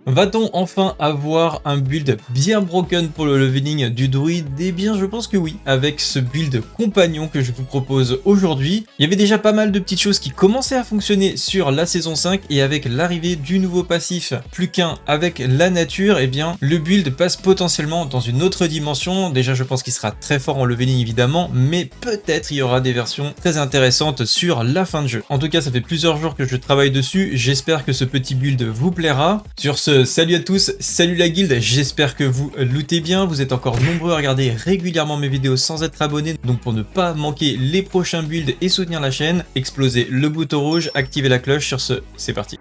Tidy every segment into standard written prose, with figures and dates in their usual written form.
Va-t-on enfin avoir un build bien broken pour le leveling du druide? Eh bien je pense que oui, avec ce build compagnon que je vous propose aujourd'hui. Il y avait déjà pas mal de petites choses qui commençaient à fonctionner sur la saison 5 et avec l'arrivée du nouveau passif plus qu'un avec la nature, eh bien le build passe potentiellement dans une autre dimension. Déjà je pense qu'il sera très fort en leveling évidemment, mais peut-être il y aura des versions très intéressantes sur la fin de jeu. En tout cas ça fait plusieurs jours que je travaille dessus, j'espère que ce petit build vous plaira. Sur ce, salut à tous, salut la guilde, j'espère que vous lootez bien, vous êtes encore nombreux à regarder régulièrement mes vidéos sans être abonnés, donc pour ne pas manquer les prochains builds et soutenir la chaîne, explosez le bouton rouge, activez la cloche, sur ce, c'est parti.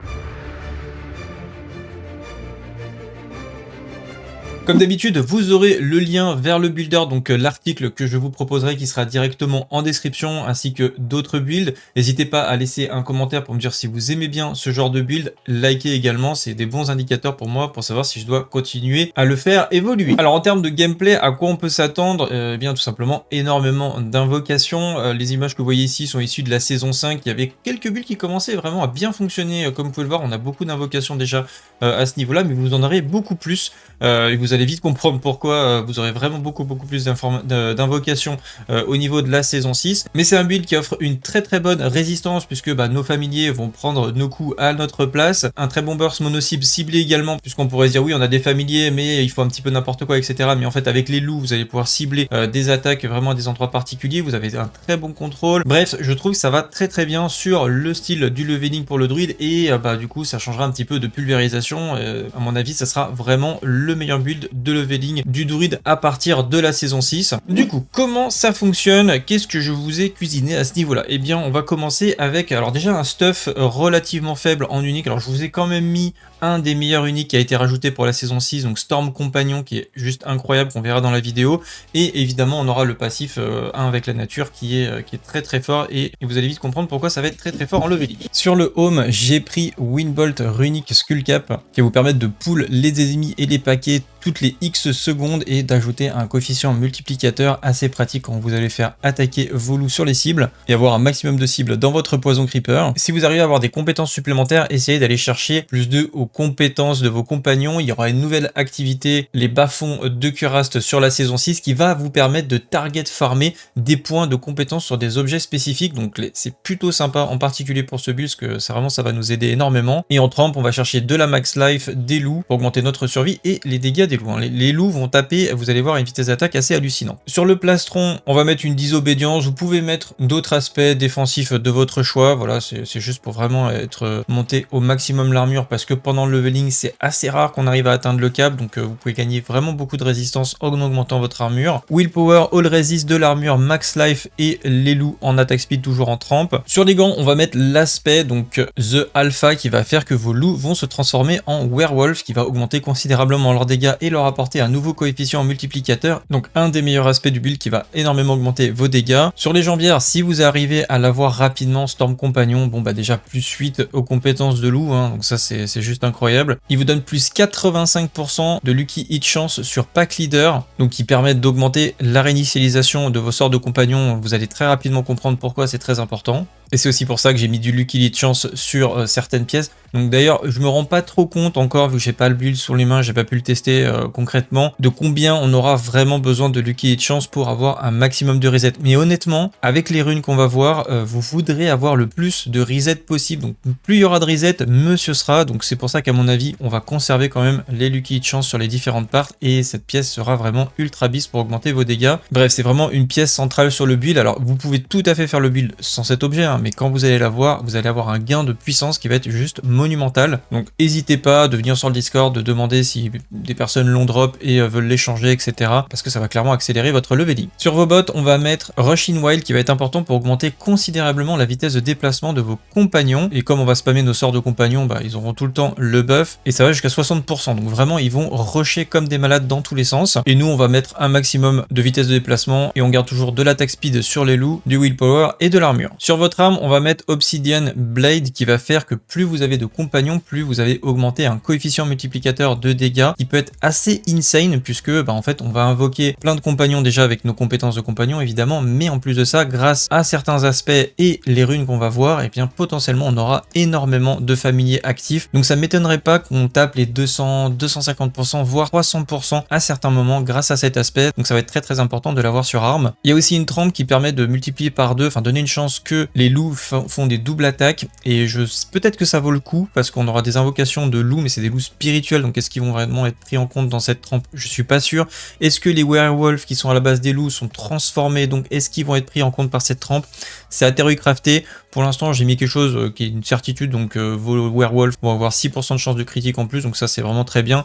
Comme d'habitude, vous aurez le lien vers le builder, donc l'article que je vous proposerai qui sera directement en description, ainsi que d'autres builds. N'hésitez pas à laisser un commentaire pour me dire si vous aimez bien ce genre de build. Likez également, c'est des bons indicateurs pour moi pour savoir si je dois continuer à le faire évoluer. Alors en termes de gameplay, à quoi on peut s'attendre? Eh bien tout simplement énormément d'invocations. Les images que vous voyez ici sont issues de la saison 5. Il y avait quelques builds qui commençaient vraiment à bien fonctionner. Comme vous pouvez le voir, on a beaucoup d'invocations déjà à ce niveau-là, mais vous en aurez beaucoup plus. Et vous allez vite comprendre pourquoi vous aurez vraiment beaucoup plus d'invocations au niveau de la saison 6. Mais c'est un build qui offre une très bonne résistance puisque nos familiers vont prendre nos coups à notre place. Un très bon burst mono-cible ciblé également, puisqu'on pourrait se dire oui on a des familiers mais il faut un petit peu n'importe quoi, etc. Mais en fait avec les loups vous allez pouvoir cibler des attaques vraiment à des endroits particuliers, vous avez un très bon contrôle. Bref, je trouve que ça va très bien sur le style du leveling pour le druide et du coup ça changera un petit peu de pulvérisation. À mon avis ça sera vraiment le meilleur build de leveling du druide à partir de la saison 6. Du coup, comment ça fonctionne? Qu'est-ce que je vous ai cuisiné à ce niveau-là? Eh bien, on va commencer avec, alors déjà un stuff relativement faible en unique. Alors je vous ai quand même mis un des meilleurs uniques qui a été rajouté pour la saison 6, donc Storm Compagnon, qui est juste incroyable, qu'on verra dans la vidéo. Et évidemment, on aura le passif 1 avec la nature qui est très fort, et vous allez vite comprendre pourquoi ça va être très fort en leveling. Sur le home, j'ai pris Windbolt Runic Skullcap, qui va vous permettre de pull les ennemis et les paquets toutes les X secondes et d'ajouter un coefficient multiplicateur assez pratique quand vous allez faire attaquer vos loups sur les cibles et avoir un maximum de cibles dans votre poison creeper. Si vous arrivez à avoir des compétences supplémentaires, essayez d'aller chercher plus 2 aux compétences de vos compagnons. Il y aura une nouvelle activité, les bas-fonds de Cuiraste sur la saison 6, qui va vous permettre de target farmer des points de compétences sur des objets spécifiques. Donc c'est plutôt sympa, en particulier pour ce build, parce que ça va nous aider énormément. Et en trempe, on va chercher de la max life, des loups pour augmenter notre survie et les dégâts des loups. Les loups vont taper, vous allez voir une vitesse d'attaque assez hallucinante. Sur le plastron, on va mettre une disobédience. Vous pouvez mettre d'autres aspects défensifs de votre choix. Voilà, c'est juste pour vraiment être monté au maximum l'armure, parce que pendant le leveling, c'est assez rare qu'on arrive à atteindre le cap. Donc vous pouvez gagner vraiment beaucoup de résistance en augmentant votre armure. Willpower, All Resist de l'armure, Max Life et les loups en attaque speed toujours en trempe. Sur les gants, on va mettre l'aspect, donc The Alpha, qui va faire que vos loups vont se transformer en werewolf, qui va augmenter considérablement leurs dégâts et leur apporter un nouveau coefficient multiplicateur. Donc un des meilleurs aspects du build qui va énormément augmenter vos dégâts. Sur les jambières, si vous arrivez à l'avoir rapidement, Storm Compagnon, bon déjà plus 8 aux compétences de loup, donc ça c'est juste incroyable. Il vous donne plus 85% de Lucky Hit Chance sur Pack Leader, donc qui permettent d'augmenter la réinitialisation de vos sorts de compagnons. Vous allez très rapidement comprendre pourquoi c'est très important. Et c'est aussi pour ça que j'ai mis du Lucky Hit Chance sur certaines pièces. Donc d'ailleurs, je me rends pas trop compte encore, vu que j'ai pas le build sur les mains, j'ai pas pu le tester concrètement, de combien on aura vraiment besoin de Lucky Hit Chance pour avoir un maximum de reset. Mais honnêtement, avec les runes qu'on va voir, vous voudrez avoir le plus de reset possible. Donc plus il y aura de reset, mieux ce sera. Donc c'est pour ça qu'à mon avis, on va conserver quand même les Lucky Hit Chance sur les différentes parts, et cette pièce sera vraiment ultra bis pour augmenter vos dégâts. Bref, c'est vraiment une pièce centrale sur le build. Alors vous pouvez tout à fait faire le build sans cet objet, mais quand vous allez l'avoir, vous allez avoir un gain de puissance qui va être juste monumental. Donc n'hésitez pas de venir sur le Discord, de demander si des personnes l'ont drop et veulent l'échanger, etc. parce que ça va clairement accélérer votre leveling. Sur vos bots, on va mettre Rush in Wild, qui va être important pour augmenter considérablement la vitesse de déplacement de vos compagnons. Et comme on va spammer nos sorts de compagnons, ils auront tout le temps le buff, et ça va jusqu'à 60%. Donc vraiment, ils vont rusher comme des malades dans tous les sens. Et nous, on va mettre un maximum de vitesse de déplacement, et on garde toujours de l'attaque speed sur les loups, du willpower et de l'armure. Sur votre arme, on va mettre Obsidian Blade qui va faire que plus vous avez de compagnons, plus vous avez augmenté un coefficient multiplicateur de dégâts qui peut être assez insane puisque en fait on va invoquer plein de compagnons déjà avec nos compétences de compagnons évidemment, mais en plus de ça, grâce à certains aspects et les runes qu'on va voir, et bien potentiellement on aura énormément de familiers actifs. Donc ça m'étonnerait pas qu'on tape les 200, 250%, voire 300% à certains moments grâce à cet aspect. Donc ça va être très très important de l'avoir sur arme. Il y a aussi une trempe qui permet de multiplier par 2, enfin donner une chance que les loups font des doubles attaques, et peut-être que ça vaut le coup parce qu'on aura des invocations de loups, mais c'est des loups spirituels, donc est-ce qu'ils vont vraiment être pris en compte dans cette trempe? Je suis pas sûr. Est-ce que les werewolves qui sont à la base des loups sont transformés, donc est-ce qu'ils vont être pris en compte par cette trempe? C'est à Terry crafté. Pour l'instant, j'ai mis quelque chose qui est une certitude, donc vos werewolves vont avoir 6% de chance de critique en plus, donc ça c'est vraiment très bien.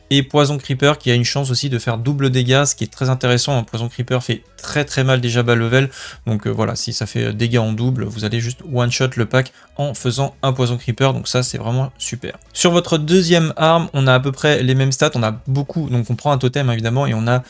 Et Poison Creeper qui a une chance aussi de faire double dégâts, ce qui est très intéressant. Un Poison Creeper fait très très mal déjà bas level, donc voilà, si ça fait dégâts en double, vous allez juste one shot le pack en faisant un Poison Creeper, donc ça c'est vraiment super. Sur votre deuxième arme, on a à peu près les mêmes stats, on a beaucoup, donc on prend un totem évidemment, et on a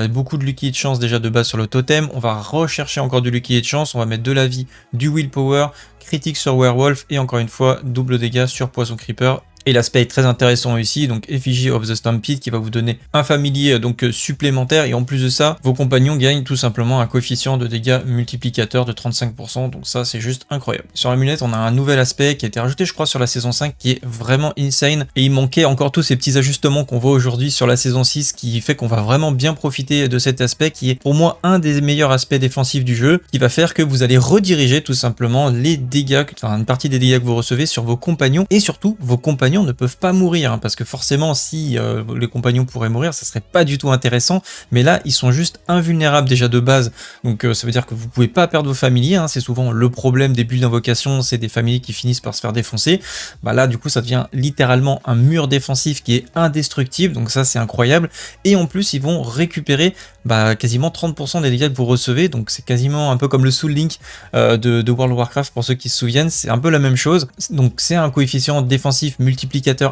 beaucoup de lucky hit chance déjà de base sur le totem. On va rechercher encore du lucky hit chance, on va mettre de la vie, du willpower, critique sur werewolf, et encore une fois double dégâts sur Poison Creeper. Et l'aspect est très intéressant ici, donc Effigy of the Stampede qui va vous donner un familier donc supplémentaire, et en plus de ça, vos compagnons gagnent tout simplement un coefficient de dégâts multiplicateur de 35%, donc ça c'est juste incroyable. Sur l'amulette, on a un nouvel aspect qui a été rajouté je crois sur la saison 5 qui est vraiment insane, et il manquait encore tous ces petits ajustements qu'on voit aujourd'hui sur la saison 6 qui fait qu'on va vraiment bien profiter de cet aspect qui est pour moi un des meilleurs aspects défensifs du jeu, qui va faire que vous allez rediriger tout simplement les dégâts, enfin une partie des dégâts que vous recevez sur vos compagnons, et surtout vos compagnons ne peuvent pas mourir, hein, parce que forcément si les compagnons pourraient mourir, ça serait pas du tout intéressant, mais là ils sont juste invulnérables déjà de base, donc ça veut dire que vous pouvez pas perdre vos familiers, hein, c'est souvent le problème des builds d'invocation, c'est des familiers qui finissent par se faire défoncer. Bah là du coup ça devient littéralement un mur défensif qui est indestructible, donc ça c'est incroyable, et en plus ils vont récupérer quasiment 30% des dégâts que vous recevez, donc c'est quasiment un peu comme le Soul Link de World of Warcraft pour ceux qui se souviennent, c'est un peu la même chose, donc c'est un coefficient défensif multiplicateur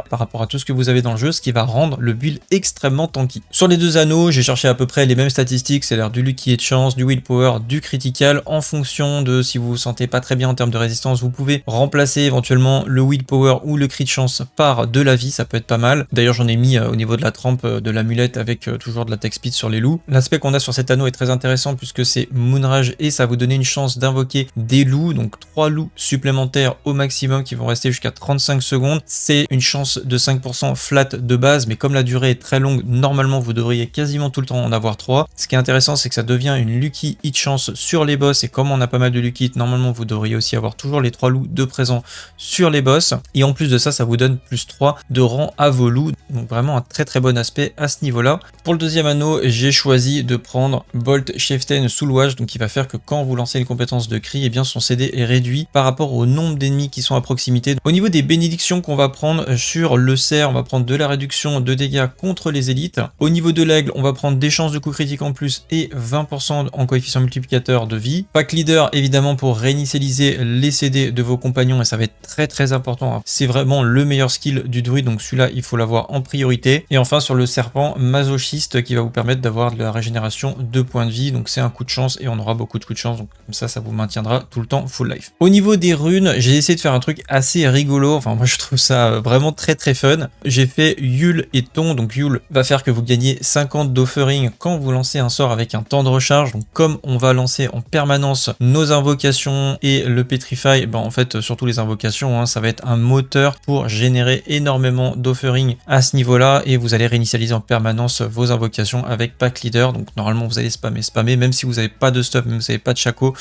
par rapport à tout ce que vous avez dans le jeu, ce qui va rendre le build extrêmement tanky. Sur les deux anneaux, j'ai cherché à peu près les mêmes statistiques, c'est-à-dire du lucky hit chance, du willpower, du critical, en fonction de si vous vous sentez pas très bien en termes de résistance, vous pouvez remplacer éventuellement le willpower ou le crit chance par de la vie, ça peut être pas mal. D'ailleurs j'en ai mis au niveau de la trempe de l'amulette avec toujours de l'attaque speed sur les loups. L'aspect qu'on a sur cet anneau est très intéressant puisque c'est Moonrage et ça va vous donner une chance d'invoquer des loups, donc 3 loups supplémentaires au maximum qui vont rester jusqu'à 35 secondes. C'est une chance de 5% flat de base, mais comme la durée est très longue, normalement vous devriez quasiment tout le temps en avoir 3. Ce qui est intéressant, c'est que ça devient une lucky hit chance sur les boss, et comme on a pas mal de lucky hit, normalement vous devriez aussi avoir toujours les 3 loups de présent sur les boss, et en plus de ça, ça vous donne plus 3 de rang à vos loups, donc vraiment un très très bon aspect à ce niveau-là. Pour le deuxième anneau, j'ai choisi de prendre Bolt Chieftain Soulwatch, donc qui va faire que quand vous lancez une compétence de cri, et bien son CD est réduit par rapport au nombre d'ennemis qui sont à proximité. Au niveau des bénédictions qu'on va prendre sur le cerf, on va prendre de la réduction de dégâts contre les élites. Au niveau de l'aigle, on va prendre des chances de coup critique en plus et 20% en coefficient multiplicateur de vie. Pack leader évidemment pour réinitialiser les CD de vos compagnons, et ça va être très très important. C'est vraiment le meilleur skill du druide, donc celui-là il faut l'avoir en priorité. Et enfin sur le serpent, masochiste qui va vous permettre d'avoir de la régénération de points de vie, donc c'est un coup de chance et on aura beaucoup de coups de chance, donc comme ça vous maintiendra tout le temps full life. Au niveau des runes, j'ai essayé de faire un truc assez rigolo, enfin moi je trouve ça vraiment très très fun. J'ai fait Yule et Ton, donc Yule va faire que vous gagnez 50 d'offering quand vous lancez un sort avec un temps de recharge, donc comme on va lancer en permanence nos invocations et le Petrify, en fait surtout les invocations, ça va être un moteur pour générer énormément d'offering à ce niveau-là, et vous allez réinitialiser en permanence vos invocations avec Pack Leader, donc normalement vous allez spammer, même si vous n'avez pas de stuff, même si vous n'avez pas de Shaco,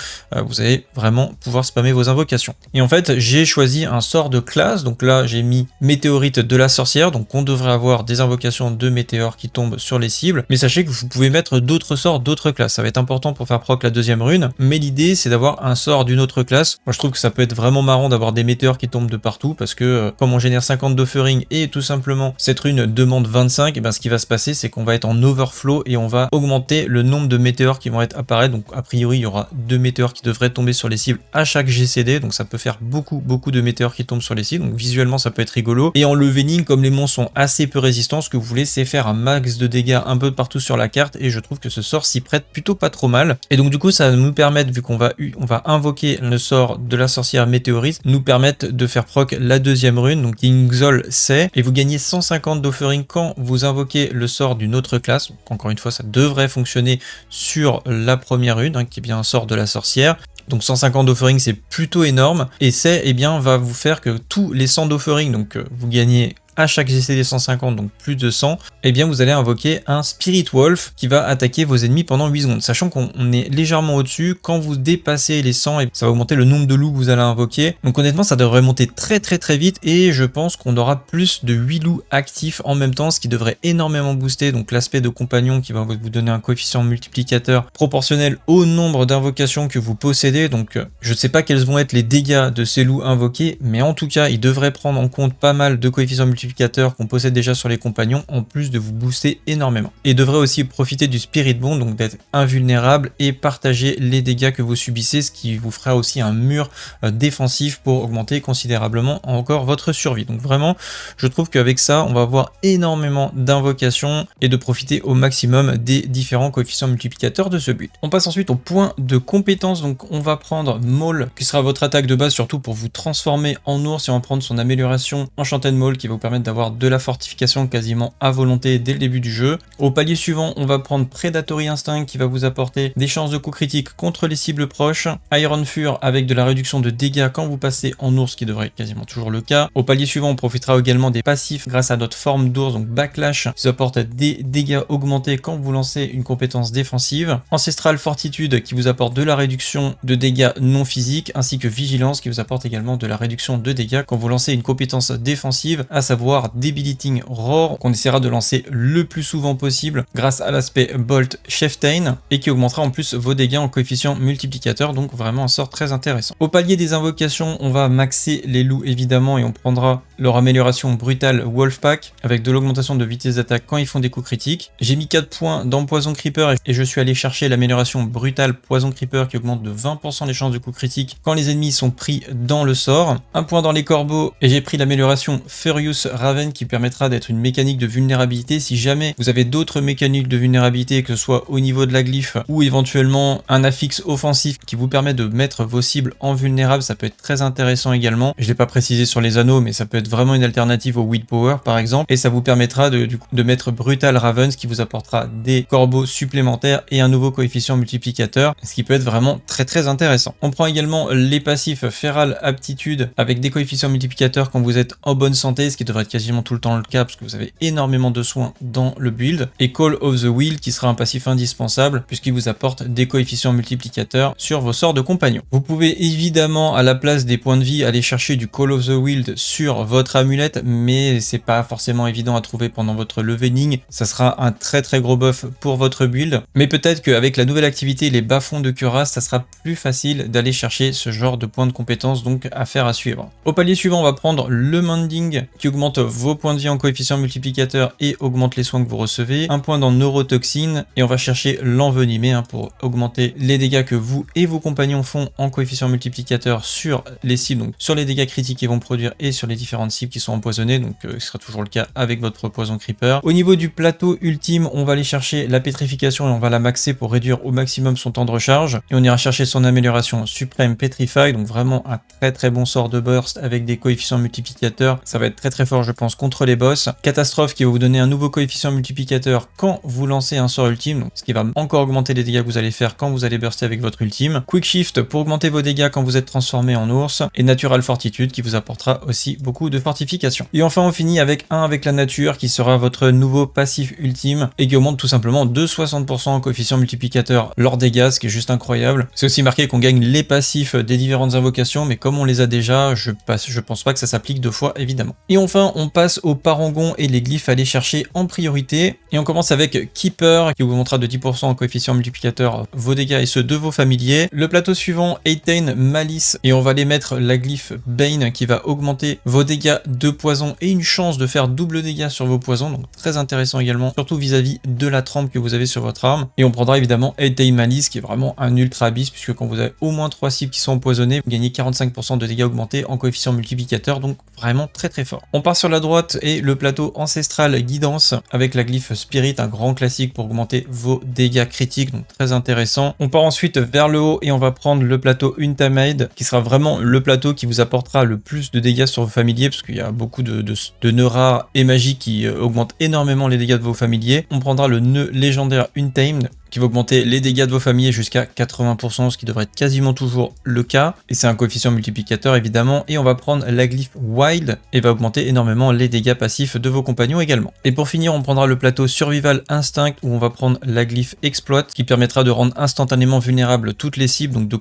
vous allez vraiment pouvoir spammer vos invocations. Et en fait j'ai choisi un sort de classe, donc là j'ai mis Météorite de la sorcière, donc on devrait avoir des invocations de météores qui tombent sur les cibles, mais sachez que vous pouvez mettre d'autres sorts d'autres classes, ça va être important pour faire proc la deuxième rune, mais l'idée c'est d'avoir un sort d'une autre classe. Moi je trouve que ça peut être vraiment marrant d'avoir des météores qui tombent de partout, parce que comme on génère 50 d'offering et tout simplement cette rune demande 25, et ce qui va se passer c'est qu'on va être en overflow et on va augmenter le nombre de météores qui vont être apparaître, donc a priori il y aura 2 météores qui devraient tomber sur les cibles à chaque GCD, donc ça peut faire beaucoup de météores qui tombent sur les cibles, donc visuellement ça peut être rigolo. Et en leveling, comme les monstres sont assez peu résistants, ce que vous voulez c'est faire un max de dégâts un peu partout sur la carte, et je trouve que ce sort s'y prête plutôt pas trop mal. Et donc du coup ça va nous permettre, vu qu'on va invoquer le sort de la sorcière météorite, nous permettre de faire proc la deuxième rune, donc Ingzol c'est, et vous gagnez 150 d'offering quand vous invoquez le sort d'une autre classe. Donc, encore une fois ça devrait fonctionner sur la première rune, hein, qui est bien un sort de la sorcière. Donc 150 d'offering c'est plutôt énorme, et c'est va vous faire que tous les 100 d'offering, donc vous gagnez à chaque GCD 150, donc plus de 100, vous allez invoquer un Spirit Wolf qui va attaquer vos ennemis pendant 8 secondes. Sachant qu'on est légèrement au-dessus, quand vous dépassez les 100, ça va augmenter le nombre de loups que vous allez invoquer. Donc honnêtement, ça devrait monter très vite, et je pense qu'on aura plus de 8 loups actifs en même temps, ce qui devrait énormément booster donc l'aspect de compagnon qui va vous donner un coefficient multiplicateur proportionnel au nombre d'invocations que vous possédez. Donc je ne sais pas quels vont être les dégâts de ces loups invoqués, mais en tout cas, ils devraient prendre en compte pas mal de coefficients multiplicateurs qu'on possède déjà sur les compagnons, en plus de vous booster énormément. Et devrait aussi profiter du Spirit Bond, donc d'être invulnérable et partager les dégâts que vous subissez, ce qui vous fera aussi un mur défensif pour augmenter considérablement encore votre survie. Donc vraiment, je trouve qu'avec ça, on va avoir énormément d'invocations et de profiter au maximum des différents coefficients multiplicateurs de ce build. On passe ensuite au point de compétence, donc on va prendre Maul, qui sera votre attaque de base, surtout pour vous transformer en ours, et on va prendre son amélioration Enchanted Maul, qui va vous permettre d'avoir de la fortification quasiment à volonté dès le début du jeu. Au palier suivant, on va prendre Predatory Instinct, qui va vous apporter des chances de coup critique contre les cibles proches, Iron Fur avec de la réduction de dégâts quand vous passez en ours, qui devrait être quasiment toujours le cas. Au palier suivant, on profitera également des passifs grâce à notre forme d'ours, donc Backlash, qui vous apporte des dégâts augmentés quand vous lancez une compétence défensive, Ancestral Fortitude, qui vous apporte de la réduction de dégâts non physiques, ainsi que Vigilance, qui vous apporte également de la réduction de dégâts quand vous lancez une compétence défensive, à savoir Debilitating Roar, qu'on essaiera de lancer le plus souvent possible grâce à l'aspect Bolt Chieftain, et qui augmentera en plus vos dégâts en coefficient multiplicateur, donc vraiment un sort très intéressant. Au palier des invocations, on va maxer les loups évidemment, et on prendra leur amélioration brutale Wolfpack avec de l'augmentation de vitesse d'attaque quand ils font des coups critiques. J'ai mis 4 points dans Poison Creeper, et je suis allé chercher l'amélioration brutale Poison Creeper qui augmente de 20% les chances de coups critiques quand les ennemis sont pris dans le sort. Un point dans les corbeaux, et j'ai pris l'amélioration Furious Raven qui permettra d'être une mécanique de vulnérabilité si jamais vous avez d'autres mécaniques de vulnérabilité, que ce soit au niveau de la glyphe ou éventuellement un affix offensif qui vous permet de mettre vos cibles en vulnérable. Ça peut être très intéressant également. Je l'ai pas précisé sur les anneaux, mais ça peut être vraiment une alternative au Willpower par exemple, et ça vous permettra de mettre Brutal Raven, ce qui vous apportera des corbeaux supplémentaires et un nouveau coefficient multiplicateur, ce qui peut être vraiment très intéressant. On prend également les passifs Feral Aptitude avec des coefficients multiplicateurs quand vous êtes en bonne santé, ce qui devrait être quasiment tout le temps le cas parce que vous avez énormément de soins dans le build, et Call of the Wheel qui sera un passif indispensable puisqu'il vous apporte des coefficients multiplicateurs sur vos sorts de compagnons. Vous pouvez évidemment à la place des points de vie aller chercher du Call of the Wild sur votre amulette, mais c'est pas forcément évident à trouver pendant votre leveling. Ça sera un très gros buff pour votre build, mais peut-être qu'avec la nouvelle activité les bas-fonds de Cuirasse, ça sera plus facile d'aller chercher ce genre de points de compétence, donc affaire à suivre. Au palier suivant, on va prendre le Mending qui augmente vos points de vie en coefficient multiplicateur et augmente les soins que vous recevez. Un point dans Neurotoxine, et on va chercher l'Envenimé pour augmenter les dégâts que vous et vos compagnons font en coefficient multiplicateur sur les cibles, donc sur les dégâts critiques qu'ils vont produire et sur les différentes cibles qui sont empoisonnées, donc ce sera toujours le cas avec votre Poison Creeper. Au niveau du plateau ultime, on va aller chercher la pétrification et on va la maxer pour réduire au maximum son temps de recharge, et on ira chercher son amélioration Supreme Petrify, donc vraiment un très bon sort de burst avec des coefficients multiplicateurs. Ça va être très fort je pense contre les boss. Catastrophe qui va vous donner un nouveau coefficient multiplicateur quand vous lancez un sort ultime, donc ce qui va encore augmenter les dégâts que vous allez faire quand vous allez burster avec votre ultime. Quick Shift pour augmenter vos dégâts quand vous êtes transformé en ours, et Natural Fortitude qui vous apportera aussi beaucoup de fortification. Et enfin on finit avec avec la nature qui sera votre nouveau passif ultime et qui augmente tout simplement de 60% en coefficient multiplicateur leurs dégâts, ce qui est juste incroyable. C'est aussi marqué qu'on gagne les passifs des différentes invocations, mais comme on les a déjà, je pense pas que ça s'applique deux fois évidemment. Et enfin Enfin, on passe aux parangons et les glyphes à aller chercher en priorité. Et on commence avec Keeper, qui augmentera de 10% en coefficient multiplicateur vos dégâts et ceux de vos familiers. Le plateau suivant, Etain Malice, et on va aller mettre la glyphe Bane, qui va augmenter vos dégâts de poison et une chance de faire double dégâts sur vos poisons, donc très intéressant également, surtout vis-à-vis de la trempe que vous avez sur votre arme. Et on prendra évidemment Etain Malice, qui est vraiment un ultra abyss, puisque quand vous avez au moins 3 cibles qui sont empoisonnées, vous gagnez 45% de dégâts augmentés en coefficient multiplicateur, donc vraiment très très fort. On part sur la droite et le plateau ancestral Guidance avec la glyphe Spirit, un grand classique pour augmenter vos dégâts critiques, donc très intéressant. On part ensuite vers le haut et on va prendre le plateau Untamed, qui sera vraiment le plateau qui vous apportera le plus de dégâts sur vos familiers, parce qu'il y a beaucoup de nœuds rares et magiques qui augmentent énormément les dégâts de vos familiers. On prendra le nœud légendaire Untamed, qui va augmenter les dégâts de vos familiers jusqu'à 80%, ce qui devrait être quasiment toujours le cas. Et c'est un coefficient multiplicateur évidemment. Et on va prendre la glyphe Wild et va augmenter énormément les dégâts passifs de vos compagnons également. Et pour finir, on prendra le plateau Survival Instinct où on va prendre la glyphe Exploit, qui permettra de rendre instantanément vulnérables toutes les cibles, donc de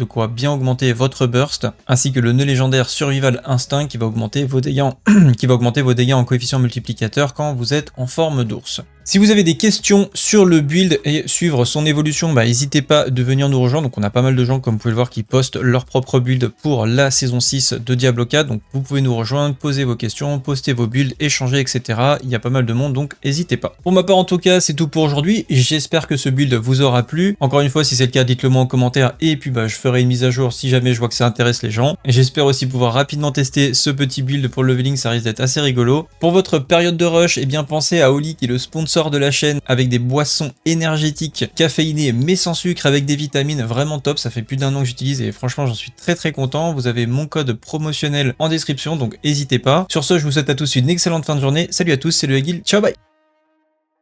quoi bien augmenter votre burst, ainsi que le nœud légendaire Survival Instinct qui va augmenter vos dégâts en coefficient multiplicateur quand vous êtes en forme d'ours. Si vous avez des questions sur le build et suivre son évolution, n'hésitez pas de venir nous rejoindre. Donc on a pas mal de gens, comme vous pouvez le voir, qui postent leur propre build pour la saison 6 de Diablo 4. Donc vous pouvez nous rejoindre, poser vos questions, poster vos builds, échanger, etc. Il y a pas mal de monde, donc n'hésitez pas. Pour ma part en tout cas, c'est tout pour aujourd'hui. J'espère que ce build vous aura plu. Encore une fois, si c'est le cas, dites-le moi en commentaire et puis je ferai une mise à jour si jamais je vois que ça intéresse les gens. Et j'espère aussi pouvoir rapidement tester ce petit build pour le leveling, ça risque d'être assez rigolo. Pour votre période de rush, pensez à Oli qui est le sponsor de la chaîne avec des boissons énergétiques caféinées mais sans sucre avec des vitamines, vraiment top. Ça fait plus d'1 an que j'utilise et franchement j'en suis très content. Vous avez mon code promotionnel en description, donc n'hésitez pas. Sur ce, je vous souhaite à tous une excellente fin de journée. Salut à tous, c'est le Aguil, ciao bye.